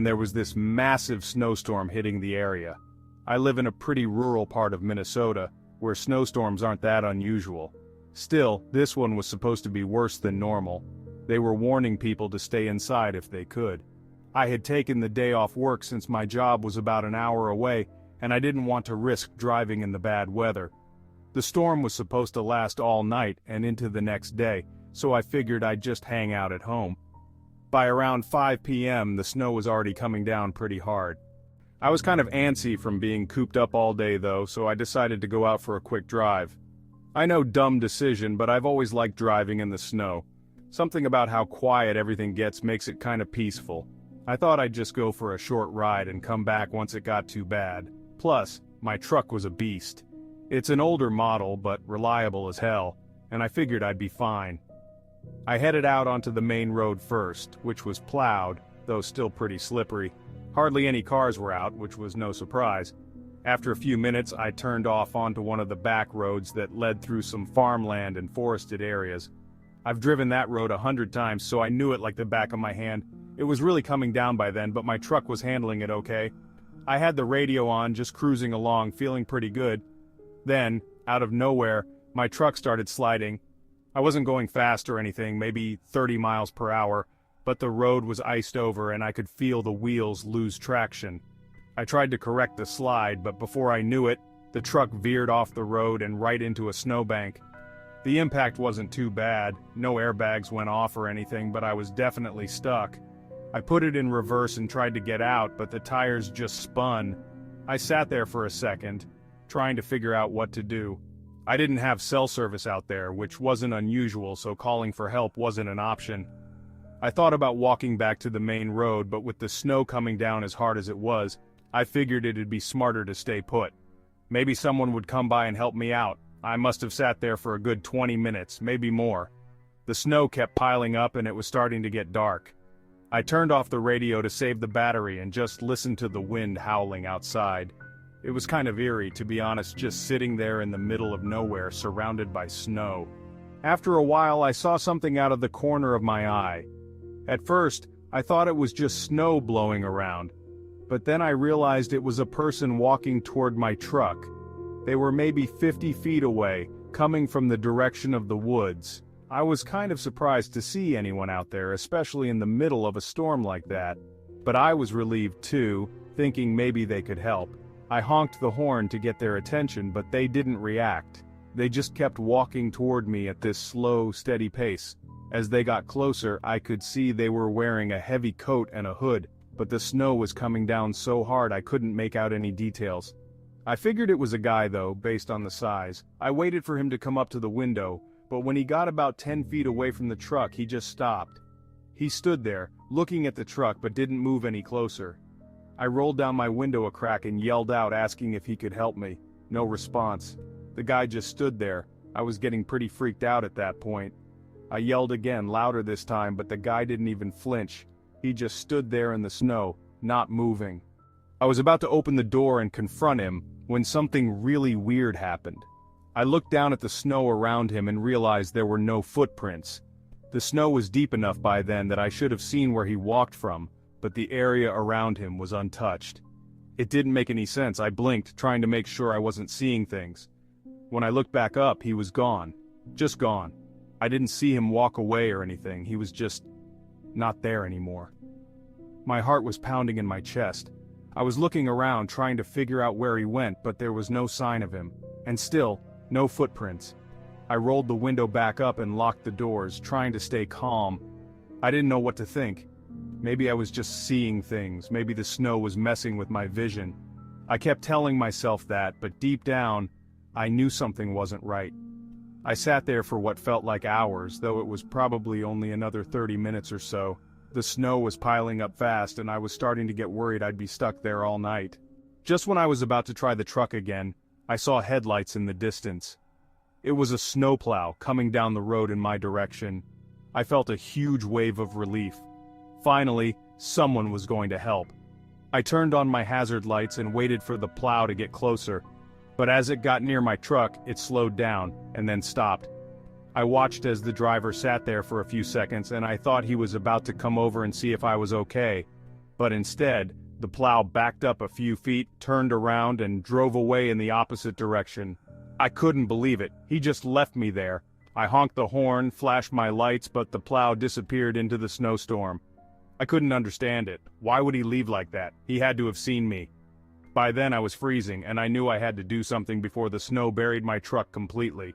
there was this massive snowstorm hitting the area. I live in a pretty rural part of Minnesota, where snowstorms aren't that unusual. Still, this one was supposed to be worse than normal. They were warning people to stay inside if they could. I had taken the day off work since my job was about an hour away, and I didn't want to risk driving in the bad weather. The storm was supposed to last all night and into the next day, so I figured I'd just hang out at home. By around 5 p.m., the snow was already coming down pretty hard. I was kind of antsy from being cooped up all day though, so I decided to go out for a quick drive. I know, dumb decision, but I've always liked driving in the snow. Something about how quiet everything gets makes it kind of peaceful. I thought I'd just go for a short ride and come back once it got too bad. Plus, my truck was a beast. It's an older model, but reliable as hell, and I figured I'd be fine. I headed out onto the main road first, which was plowed, though still pretty slippery. Hardly any cars were out, which was no surprise. After a few minutes, I turned off onto one of the back roads that led through some farmland and forested areas. I've driven that road 100 times, so I knew it like the back of my hand. It was really coming down by then, but my truck was handling it okay. I had the radio on, just cruising along, feeling pretty good. Then, out of nowhere, my truck started sliding. I wasn't going fast or anything, maybe 30 miles per hour, but the road was iced over and I could feel the wheels lose traction. I tried to correct the slide, but before I knew it, the truck veered off the road and right into a snowbank. The impact wasn't too bad, no airbags went off or anything, but I was definitely stuck. I put it in reverse and tried to get out, but the tires just spun. I sat there for a second, trying to figure out what to do. I didn't have cell service out there, which wasn't unusual, so calling for help wasn't an option. I thought about walking back to the main road, but with the snow coming down as hard as it was, I figured it'd be smarter to stay put. Maybe someone would come by and help me out. I must have sat there for a good 20 minutes, maybe more. The snow kept piling up and it was starting to get dark. I turned off the radio to save the battery and just listened to the wind howling outside. It was kind of eerie, to be honest, just sitting there in the middle of nowhere surrounded by snow. After a while, I saw something out of the corner of my eye. At first, I thought it was just snow blowing around, but then I realized it was a person walking toward my truck. They were maybe 50 feet away, coming from the direction of the woods. I was kind of surprised to see anyone out there, especially in the middle of a storm like that. But I was relieved too, thinking maybe they could help. I honked the horn to get their attention, but they didn't react. They just kept walking toward me at this slow, steady pace. As they got closer, I could see they were wearing a heavy coat and a hood, but the snow was coming down so hard I couldn't make out any details. I figured it was a guy though, based on the size. I waited for him to come up to the window, but when he got about 10 feet away from the truck, he just stopped. He stood there, looking at the truck but didn't move any closer. I rolled down my window a crack and yelled out asking if he could help me. No response. The guy just stood there. I was getting pretty freaked out at that point. I yelled again, louder this time, but the guy didn't even flinch. He just stood there in the snow, not moving. I was about to open the door and confront him when something really weird happened. I looked down at the snow around him and realized there were no footprints. The snow was deep enough by then that I should have seen where he walked from, but the area around him was untouched. It didn't make any sense. I blinked, trying to make sure I wasn't seeing things. When I looked back up, he was gone. Just gone. I didn't see him walk away or anything. He was just not there anymore. My heart was pounding in my chest. I was looking around trying to figure out where he went, but there was no sign of him. And still, no footprints. I rolled the window back up and locked the doors, trying to stay calm. I didn't know what to think. Maybe I was just seeing things. Maybe the snow was messing with my vision. I kept telling myself that, but deep down, I knew something wasn't right. I sat there for what felt like hours, though it was probably only another 30 minutes or so. The snow was piling up fast and I was starting to get worried I'd be stuck there all night. Just when I was about to try the truck again, I saw headlights in the distance. It was a snowplow coming down the road in my direction. I felt a huge wave of relief. Finally, someone was going to help. I turned on my hazard lights and waited for the plow to get closer. But as it got near my truck, it slowed down, and then stopped. I watched as the driver sat there for a few seconds and I thought he was about to come over and see if I was okay. But instead, the plow backed up a few feet, turned around, and drove away in the opposite direction. I couldn't believe it. He just left me there. I honked the horn, flashed my lights, but the plow disappeared into the snowstorm. I couldn't understand it. Why would he leave like that? He had to have seen me. By then I was freezing, and I knew I had to do something before the snow buried my truck completely.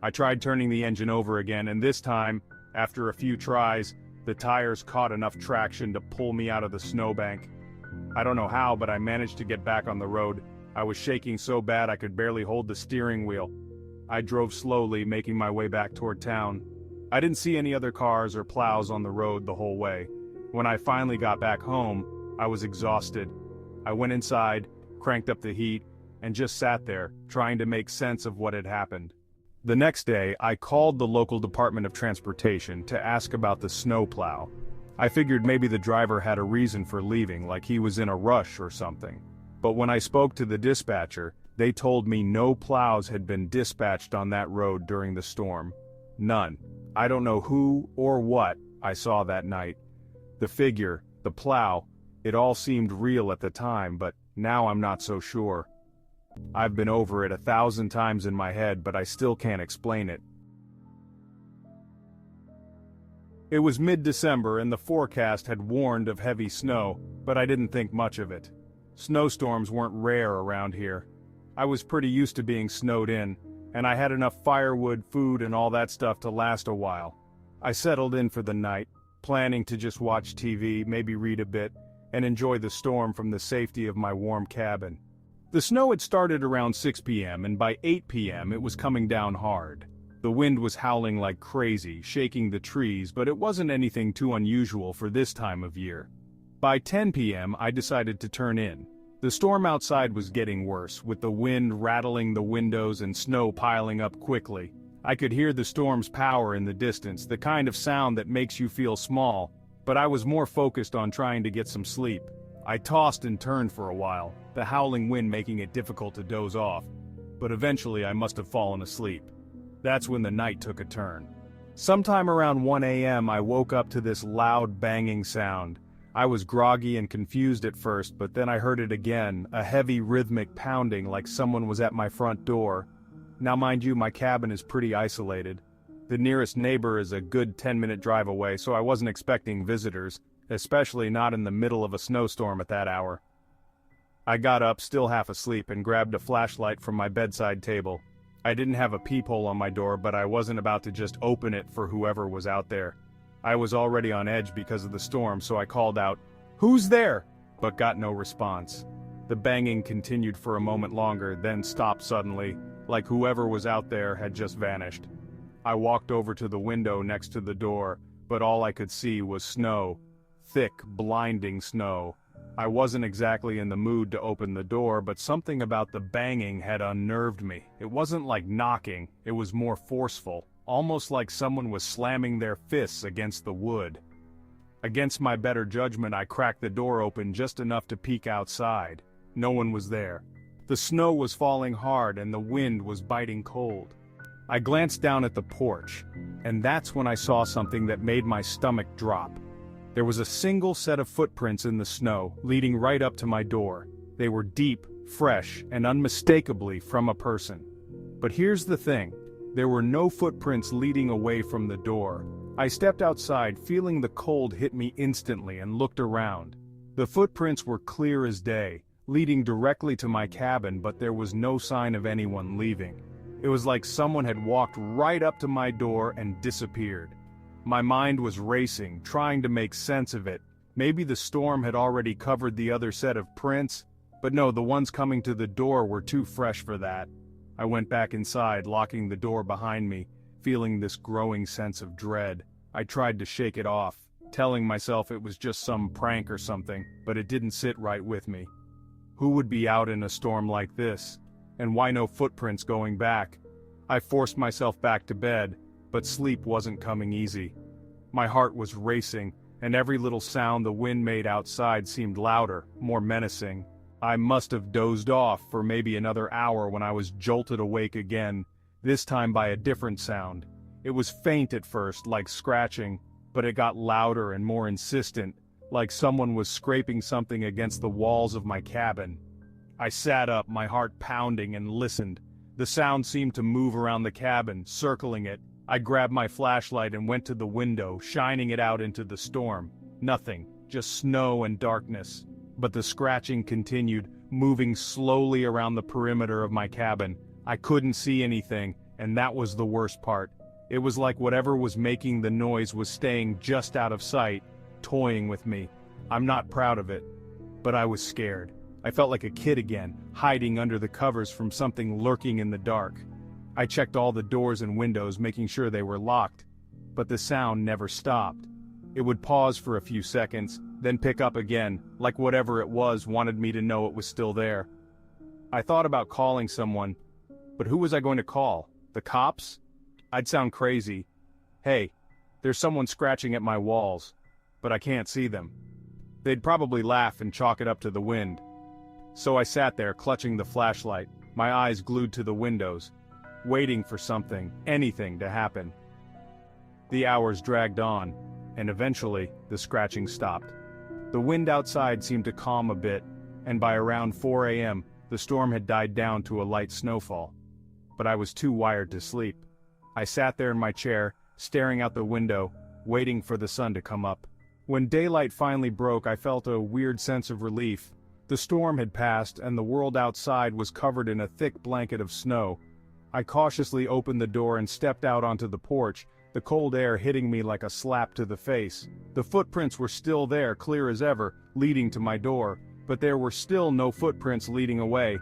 I tried turning the engine over again, and this time, after a few tries, the tires caught enough traction to pull me out of the snowbank. I don't know how, but I managed to get back on the road. I was shaking so bad I could barely hold the steering wheel. I drove slowly, making my way back toward town. I didn't see any other cars or plows on the road the whole way. When I finally got back home, I was exhausted. I went inside, cranked up the heat, and just sat there, trying to make sense of what had happened. The next day, I called the local Department of Transportation to ask about the snowplow. I figured maybe the driver had a reason for leaving, like he was in a rush or something. But when I spoke to the dispatcher, they told me no plows had been dispatched on that road during the storm. None. I don't know who or what I saw that night. The figure, the plow, it all seemed real at the time, but now I'm not so sure. I've been over it 1,000 times in my head, but I still can't explain it. It was mid-December and the forecast had warned of heavy snow, but I didn't think much of it. Snowstorms weren't rare around here. I was pretty used to being snowed in, and I had enough firewood, food, and all that stuff to last a while. I settled in for the night, planning to just watch TV, maybe read a bit, and enjoy the storm from the safety of my warm cabin. The snow had started around 6 p.m., and by 8 p.m. it was coming down hard. The wind was howling like crazy, shaking the trees, but it wasn't anything too unusual for this time of year. By 10 p.m. I decided to turn in. The storm outside was getting worse, with the wind rattling the windows and snow piling up quickly. I could hear the storm's power in the distance, the kind of sound that makes you feel small, but I was more focused on trying to get some sleep. I tossed and turned for a while, the howling wind making it difficult to doze off, but eventually I must have fallen asleep. That's when the night took a turn. Sometime around 1 a.m. I woke up to this loud banging sound. I was groggy and confused at first, but then I heard it again, a heavy rhythmic pounding like someone was at my front door. Now mind you, my cabin is pretty isolated. The nearest neighbor is a good 10-minute drive away, so I wasn't expecting visitors, especially not in the middle of a snowstorm at that hour. I got up, still half asleep, and grabbed a flashlight from my bedside table. I didn't have a peephole on my door, but I wasn't about to just open it for whoever was out there. I was already on edge because of the storm, so I called out, "Who's there?" but got no response. The banging continued for a moment longer, then stopped suddenly, like whoever was out there had just vanished. I walked over to the window next to the door, but all I could see was snow. Thick, blinding snow. I wasn't exactly in the mood to open the door, but something about the banging had unnerved me. It wasn't like knocking, it was more forceful, almost like someone was slamming their fists against the wood. Against my better judgment, I cracked the door open just enough to peek outside. No one was there. The snow was falling hard and the wind was biting cold. I glanced down at the porch, and that's when I saw something that made my stomach drop. There was a single set of footprints in the snow, leading right up to my door. They were deep, fresh, and unmistakably from a person. But here's the thing. There were no footprints leading away from the door. I stepped outside, feeling the cold hit me instantly, and looked around. The footprints were clear as day, leading directly to my cabin, but there was no sign of anyone leaving. It was like someone had walked right up to my door and disappeared. My mind was racing, trying to make sense of it. Maybe the storm had already covered the other set of prints, but no, the ones coming to the door were too fresh for that. I went back inside, locking the door behind me, feeling this growing sense of dread. I tried to shake it off, telling myself it was just some prank or something, but it didn't sit right with me. Who would be out in a storm like this? And why no footprints going back? I forced myself back to bed, but sleep wasn't coming easy. My heart was racing, and every little sound the wind made outside seemed louder, more menacing. I must have dozed off for maybe another hour when I was jolted awake again, this time by a different sound. It was faint at first, like scratching, but it got louder and more insistent, like someone was scraping something against the walls of my cabin. I sat up, my heart pounding, and listened. The sound seemed to move around the cabin, circling it. I grabbed my flashlight and went to the window, shining it out into the storm. Nothing, just snow and darkness. But the scratching continued, moving slowly around the perimeter of my cabin. I couldn't see anything, and that was the worst part. It was like whatever was making the noise was staying just out of sight, toying with me. I'm not proud of it, but I was scared. I felt like a kid again, hiding under the covers from something lurking in the dark. I checked all the doors and windows, making sure they were locked, but the sound never stopped. It would pause for a few seconds, then pick up again, like whatever it was wanted me to know it was still there. I thought about calling someone, but who was I going to call? The cops? I'd sound crazy. Hey, there's someone scratching at my walls, but I can't see them. They'd probably laugh and chalk it up to the wind. So I sat there, clutching the flashlight, my eyes glued to the windows, waiting for something, anything to happen. The hours dragged on, and eventually, the scratching stopped. The wind outside seemed to calm a bit, and by around 4 a.m., the storm had died down to a light snowfall. But I was too wired to sleep. I sat there in my chair, staring out the window, waiting for the sun to come up. When daylight finally broke, I felt a weird sense of relief. The storm had passed, and the world outside was covered in a thick blanket of snow. I cautiously opened the door and stepped out onto the porch, the cold air hitting me like a slap to the face. The footprints were still there, clear as ever, leading to my door, but there were still no footprints leading away.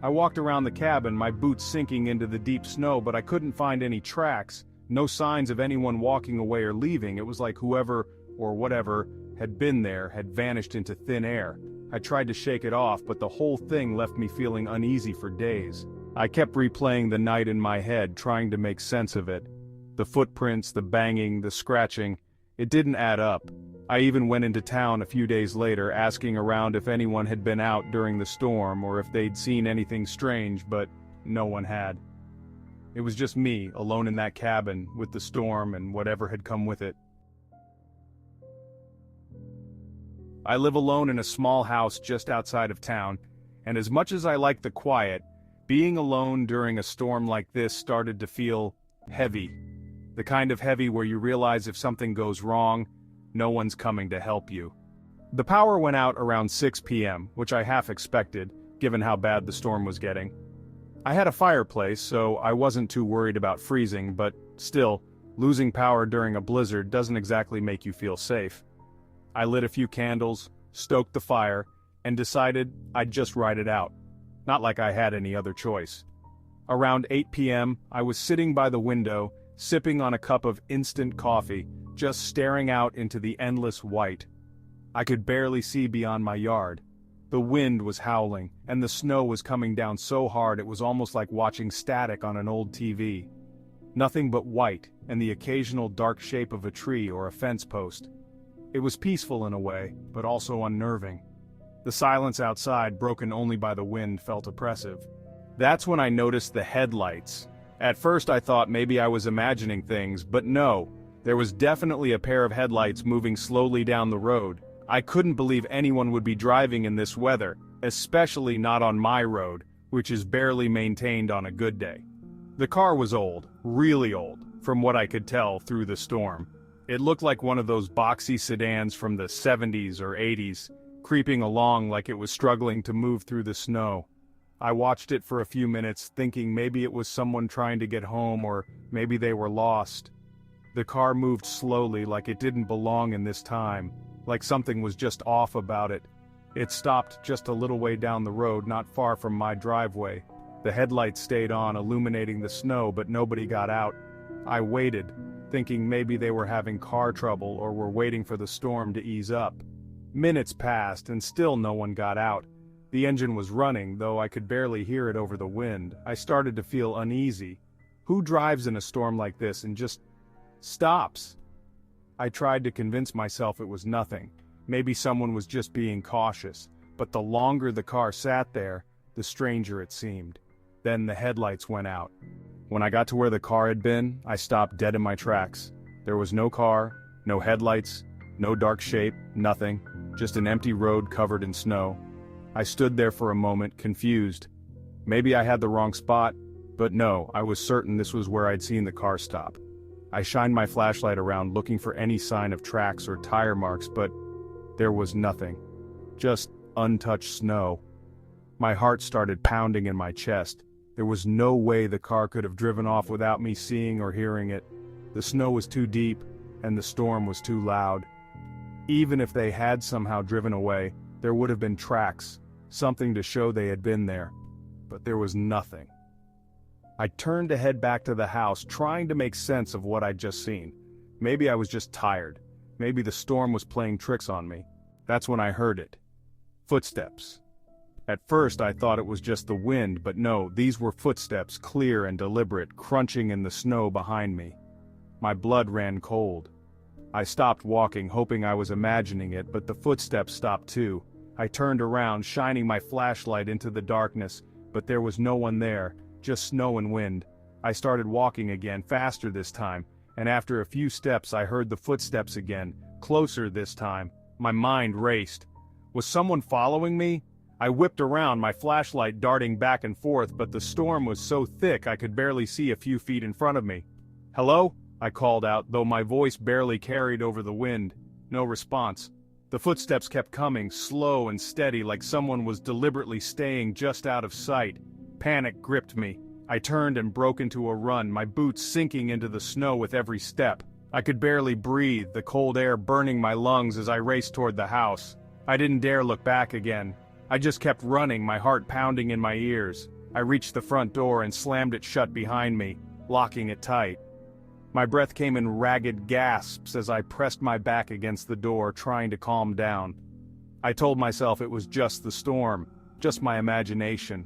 I walked around the cabin, my boots sinking into the deep snow, but I couldn't find any tracks, no signs of anyone walking away or leaving. It was like whoever, or whatever, had been there had vanished into thin air. I tried to shake it off, but the whole thing left me feeling uneasy for days. I kept replaying the night in my head, trying to make sense of it. The footprints, the banging, the scratching, it didn't add up. I even went into town a few days later, asking around if anyone had been out during the storm or if they'd seen anything strange, but no one had. It was just me, alone in that cabin, with the storm and whatever had come with it. I live alone in a small house just outside of town, and as much as I like the quiet, being alone during a storm like this started to feel heavy. The kind of heavy where you realize if something goes wrong, no one's coming to help you. The power went out around 6 p.m., which I half expected, given how bad the storm was getting. I had a fireplace, so I wasn't too worried about freezing, but still, losing power during a blizzard doesn't exactly make you feel safe. I lit a few candles, stoked the fire, and decided I'd just ride it out. Not like I had any other choice. Around 8 p.m., I was sitting by the window, sipping on a cup of instant coffee, just staring out into the endless white. I could barely see beyond my yard. The wind was howling, and the snow was coming down so hard it was almost like watching static on an old TV. Nothing but white, and the occasional dark shape of a tree or a fence post. It was peaceful in a way, but also unnerving. The silence outside, broken only by the wind, felt oppressive. That's when I noticed the headlights. At first I thought maybe I was imagining things, but no. There was definitely a pair of headlights moving slowly down the road. I couldn't believe anyone would be driving in this weather, especially not on my road, which is barely maintained on a good day. The car was old, really old, from what I could tell through the storm. It looked like one of those boxy sedans from the 70s or 80s, creeping along like it was struggling to move through the snow. I watched it for a few minutes, thinking maybe it was someone trying to get home or maybe they were lost. The car moved slowly, like it didn't belong in this time, like something was just off about it. It stopped just a little way down the road, not far from my driveway. The headlights stayed on, illuminating the snow, but nobody got out. I waited, thinking maybe they were having car trouble or were waiting for the storm to ease up. Minutes passed and still no one got out. The engine was running, though I could barely hear it over the wind. I started to feel uneasy. Who drives in a storm like this and just stops? I tried to convince myself it was nothing. Maybe someone was just being cautious, but the longer the car sat there, the stranger it seemed. Then the headlights went out. When I got to where the car had been, I stopped dead in my tracks. There was no car, no headlights, No dark shape, nothing, just an empty road covered in snow. I stood there for a moment, confused. Maybe I had the wrong spot, but no, I was certain this was where I'd seen the car stop. I shined my flashlight around looking for any sign of tracks or tire marks, but there was nothing. Just untouched snow. My heart started pounding in my chest. There was no way the car could have driven off without me seeing or hearing it. The snow was too deep, and the storm was too loud. Even if they had somehow driven away, there would have been tracks, something to show they had been there. But there was nothing. I turned to head back to the house, trying to make sense of what I'd just seen. Maybe I was just tired. Maybe the storm was playing tricks on me. That's when I heard it. Footsteps. At first I thought it was just the wind, but no, these were footsteps, clear and deliberate, crunching in the snow behind me. My blood ran cold. I stopped walking, hoping I was imagining it, but the footsteps stopped too. I turned around, shining my flashlight into the darkness, but there was no one there, just snow and wind. I started walking again, faster this time, and after a few steps I heard the footsteps again, closer this time. My mind raced. Was someone following me? I whipped around, my flashlight darting back and forth, but the storm was so thick I could barely see a few feet in front of me. "Hello?" I called out, though my voice barely carried over the wind. No response. The footsteps kept coming, slow and steady, like someone was deliberately staying just out of sight. Panic gripped me. I turned and broke into a run, my boots sinking into the snow with every step. I could barely breathe, the cold air burning my lungs as I raced toward the house. I didn't dare look back again. I just kept running, my heart pounding in my ears. I reached the front door and slammed it shut behind me, locking it tight. My breath came in ragged gasps as I pressed my back against the door, trying to calm down. I told myself it was just the storm, just my imagination.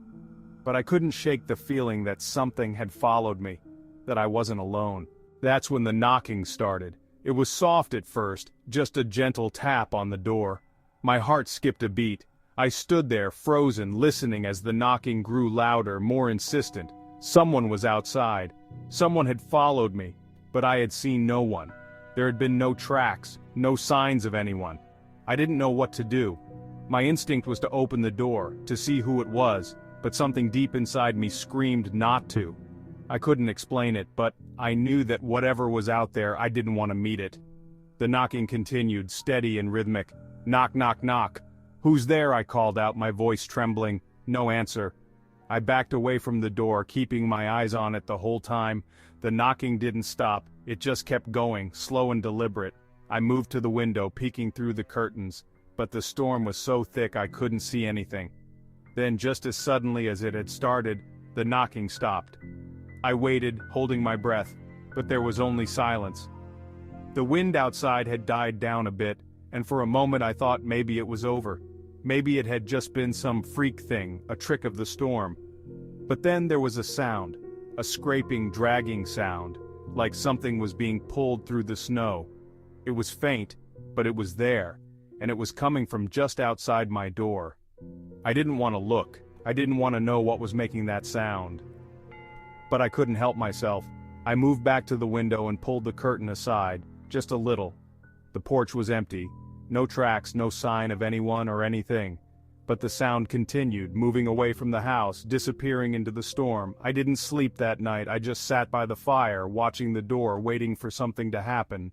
But I couldn't shake the feeling that something had followed me, that I wasn't alone. That's when the knocking started. It was soft at first, just a gentle tap on the door. My heart skipped a beat. I stood there, frozen, listening as the knocking grew louder, more insistent. Someone was outside. Someone had followed me. But I had seen no one. There had been no tracks, no signs of anyone. I didn't know what to do. My instinct was to open the door, to see who it was, but something deep inside me screamed not to. I couldn't explain it, but I knew that whatever was out there, I didn't want to meet it. The knocking continued, steady and rhythmic. Knock, knock, knock. "Who's there?" I called out, my voice trembling. No answer. I backed away from the door, keeping my eyes on it the whole time. The knocking didn't stop, it just kept going, slow and deliberate. I moved to the window, peeking through the curtains, but the storm was so thick I couldn't see anything. Then, just as suddenly as it had started, the knocking stopped. I waited, holding my breath, but there was only silence. The wind outside had died down a bit, and for a moment I thought maybe it was over. Maybe it had just been some freak thing, a trick of the storm. But then there was a sound. A scraping, dragging sound, like something was being pulled through the snow. It was faint, but it was there, and it was coming from just outside my door. I didn't want to look. I didn't want to know what was making that sound. But I couldn't help myself. I moved back to the window and pulled the curtain aside, just a little. The porch was empty. No tracks, no sign of anyone or anything. But the sound continued, moving away from the house, disappearing into the storm. I didn't sleep that night, I just sat by the fire, watching the door, waiting for something to happen.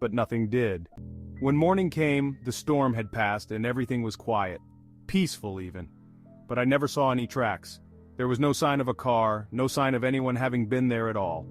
But nothing did. When morning came, the storm had passed and everything was quiet. Peaceful even. But I never saw any tracks. There was no sign of a car, no sign of anyone having been there at all.